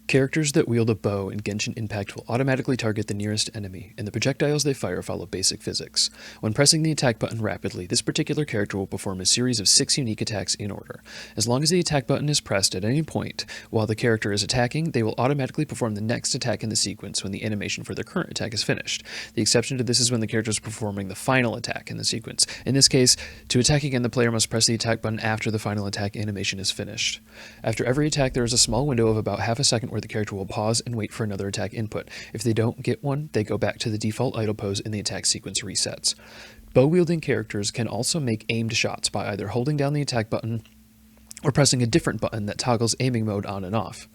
Characters that wield a bow in Genshin Impact will automatically target the nearest enemy, and the projectiles they fire follow basic physics. When pressing the attack button rapidly, this particular character will perform a series of 6 unique attacks in order. As long as the attack button is pressed at any point while the character is attacking, they will automatically perform the next attack in the sequence when the animation for their current attack is finished. The exception to this is when the character is performing the final attack in the sequence. In this case, to attack again, the player must press the attack button after the final attack animation is finished. After every attack, there is a small window of about half a second where the character will pause and wait for another attack input. If they don't get one, they go back to the default idle pose and the attack sequence resets. Bow-wielding characters can also make aimed shots by either holding down the attack button or pressing a different button that toggles aiming mode on and off.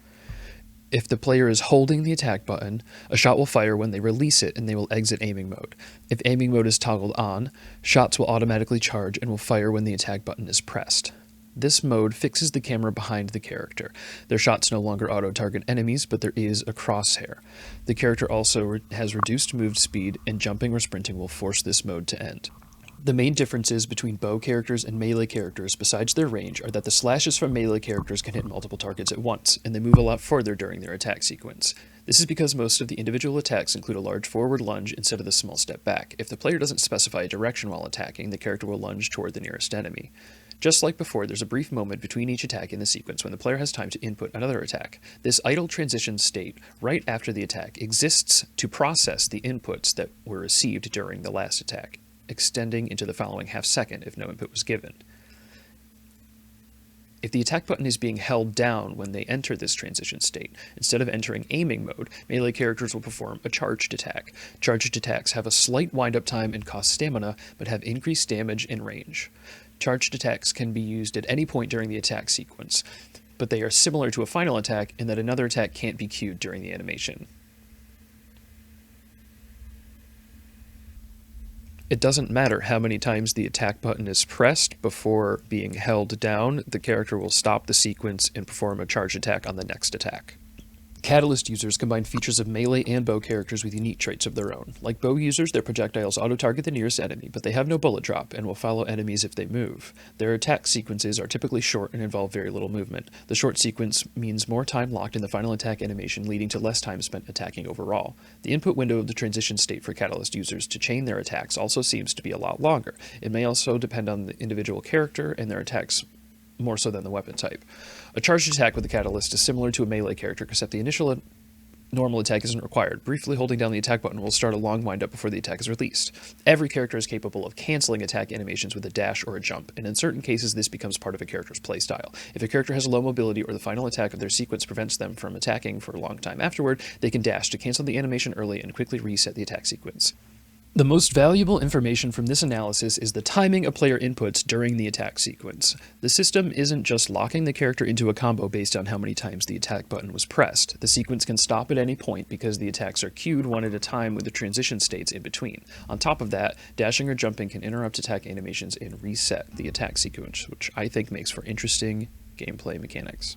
If the player is holding the attack button, a shot will fire when they release it and they will exit aiming mode. If aiming mode is toggled on, shots will automatically charge and will fire when the attack button is pressed. This mode fixes the camera behind the character. Their shots no longer auto-target enemies, but there is a crosshair. The character also has reduced move speed, and jumping or sprinting will force this mode to end. The main differences between bow characters and melee characters, besides their range, are that the slashes from melee characters can hit multiple targets at once, and they move a lot further during their attack sequence. This is because most of the individual attacks include a large forward lunge instead of the small step back. If the player doesn't specify a direction while attacking, the character will lunge toward the nearest enemy. Just like before, there's a brief moment between each attack in the sequence when the player has time to input another attack. This idle transition state, right after the attack, exists to process the inputs that were received during the last attack, extending into the following half second if no input was given. If the attack button is being held down when they enter this transition state, instead of entering aiming mode, melee characters will perform a charged attack. Charged attacks have a slight wind-up time and cost stamina, but have increased damage and range. Charged attacks can be used at any point during the attack sequence, but they are similar to a final attack in that another attack can't be queued during the animation. It doesn't matter how many times the attack button is pressed before being held down, the character will stop the sequence and perform a charged attack on the next attack. Catalyst users combine features of melee and bow characters with unique traits of their own. Like bow users, their projectiles auto-target the nearest enemy, but they have no bullet drop and will follow enemies if they move. Their attack sequences are typically short and involve very little movement. The short sequence means more time locked in the final attack animation, leading to less time spent attacking overall. The input window of the transition state for Catalyst users to chain their attacks also seems to be a lot longer. It may also depend on the individual character and their attacks more so than the weapon type. A charged attack with the Catalyst is similar to a melee character, except the initial normal attack isn't required. Briefly holding down the attack button will start a long wind-up before the attack is released. Every character is capable of canceling attack animations with a dash or a jump, and in certain cases this becomes part of a character's playstyle. If a character has low mobility or the final attack of their sequence prevents them from attacking for a long time afterward, they can dash to cancel the animation early and quickly reset the attack sequence. The most valuable information from this analysis is the timing of player inputs during the attack sequence. The system isn't just locking the character into a combo based on how many times the attack button was pressed. The sequence can stop at any point because the attacks are queued one at a time with the transition states in between. On top of that, dashing or jumping can interrupt attack animations and reset the attack sequence, which I think makes for interesting gameplay mechanics.